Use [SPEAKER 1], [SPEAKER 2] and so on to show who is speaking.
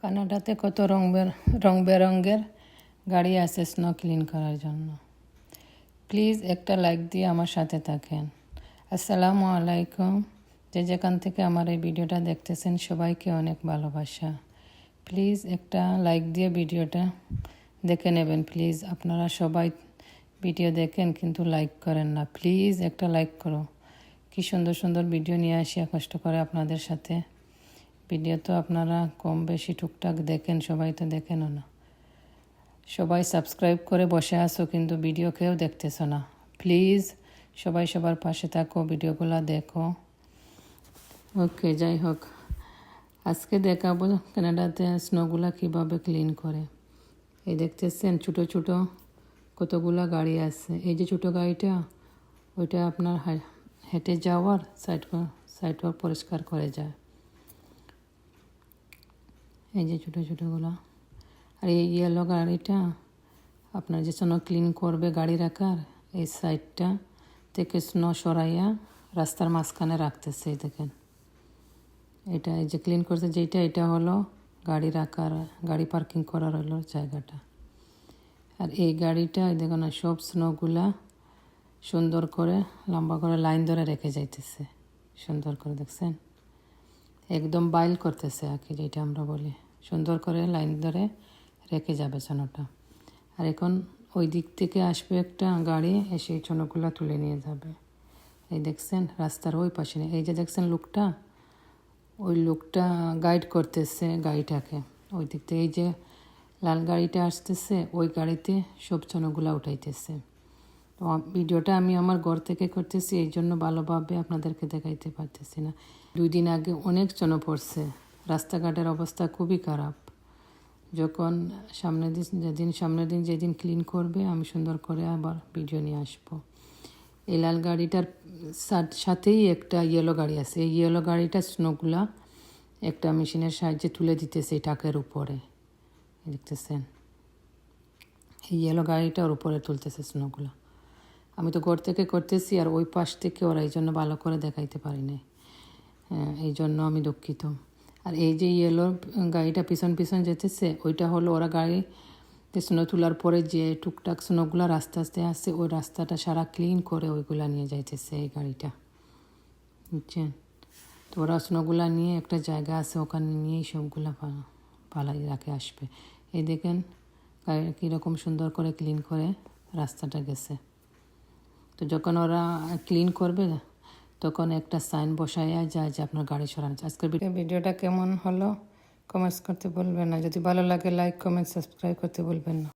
[SPEAKER 1] কানাডাতে কত রং বেরঙের গাড়ি আছে স্নো ক্লিন করার জন্য। প্লিজ একটা লাইক দিয়ে আমার সাথে থাকেন। আসসালামু আলাইকুম। যে যেখান থেকে আমার এই ভিডিওটা দেখতেছেন সবাইকে অনেক ভালোবাসা। প্লিজ একটা লাইক দিয়ে ভিডিওটা দেখে নেবেন। প্লিজ আপনারা সবাই ভিডিও দেখেন কিন্তু লাইক করেন না। প্লিজ একটা লাইক করো। কি সুন্দর সুন্দর ভিডিও নিয়ে আসি কষ্ট করে আপনাদের সাথে। ভিডিও তো আপনারা কম বেশি টুকটাক দেখেন, সবাই তো দেখেনও না। সবাই সাবস্ক্রাইব করে বসে আসো কিন্তু ভিডিও কেউ দেখতেছো না। প্লিজ সবাই সবার পাশে থাকো, ভিডিওগুলো দেখো। ওকে, যাই হোক, আজকে দেখাবো কানাডাতে স্নোগুলা কীভাবে ক্লিন করে। এই দেখতেছেন ছোটো ছোটো কতগুলা গাড়ি আছে। এই যে ছোটো গাড়িটা, ওইটা আপনার হেঁটে যাওয়ার সাইড পরিষ্কার করে যায়। এই যে ছোটো ছোটোগুলো। আর এই ইয়েলো গাড়িটা আপনার যে স্নো ক্লিন করবে গাড়ি রাখার, এই সাইডটা থেকে স্নো সরাইয়া রাস্তার মাঝখানে রাখতেছে। এই দেখেন, এটা এই যে ক্লিন করছে যেটা, এটা হলো গাড়ি রাখার, গাড়ি পার্কিং করার হলো জায়গাটা। আর এই গাড়িটা দেখুন না, সব স্নোগুলা সুন্দর করে লম্বা করে লাইন ধরে রেখে যাইতেছে। সুন্দর করে দেখছেন, একদম বাইল করতেছে আর কি, যেটা আমরা বলি। সুন্দর করে লাইন ধরে রেখে যাবে ছানোটা। আর এখন ওই দিক থেকে আসবে একটা গাড়ি, এসে এই ছানোগুলো তুলে নিয়ে যাবে। এই দেখছেন রাস্তার ওই পাশে, এই যে দেখছেন লোকটা, ওই লোকটা গাইড করতেছে গাড়িটাকে ওই দিক থেকে। এই যে লাল গাড়িটা আসতেছে, ওই গাড়িতে সব ছানোগুলো উঠাইতেছে। তো ভিডিওটা আমি আমার ঘর থেকে করতেছি, এই জন্য ভালোভাবে আপনাদেরকে দেখাইতে পারতেছি না। 2 দিন আগে অনেক ছানো পড়ছে, রাস্তাঘাটের অবস্থা খুবই খারাপ। যখন সামনের দিন যেদিন ক্লিন করবে আমি সুন্দর করে আবার ভিডিও নিয়ে আসবো। এই লাল গাড়িটার সাথেই একটা ইয়েলো গাড়ি আছে। এই ইয়েলো গাড়িটা স্নোগুলা একটা মেশিনের সাহায্যে তুলে দিতেছে এই টাকের উপরে। দেখতেছেন, এই ইয়েলো গাড়িটার উপরে তুলতেছে স্নোগুলা। আমি তো ঘর থেকে করতেছি, আর ওই পাশ থেকে ওরা এই জন্য ভালো করে দেখাইতে পারি না, এই জন্য আমি দুঃখিত। আর এই যে ইয়েলো গাড়িটা পিছন পিছন যেতেছে, ওইটা হলো ওরা গাড়িতে স্নো তোলার পরে যে টুকটাক স্নোগুলো আস্তে আস্তে আসছে, ওই রাস্তাটা সারা ক্লিন করে ওইগুলা নিয়ে যাইতেছে এই গাড়িটা, বুঝছেন। তো ওরা স্নোগুলা নিয়ে একটা জায়গা আছে, ওখানে নিয়েই সবগুলা পালাই রাখে আসবে। এই দেখেন কীরকম সুন্দর করে ক্লিন করে রাস্তাটা গেছে। তো যখন ওরা ক্লিন করবে তখন একটা সাইন বসাইয়া যায় যে আপনার গাড়ি সরানো। আজকের ভিডিওটা কেমন হলো কমেন্টস করতে বলবেন না। যদি ভালো লাগে লাইক, কমেন্ট, সাবস্ক্রাইব করতে বলবেন না।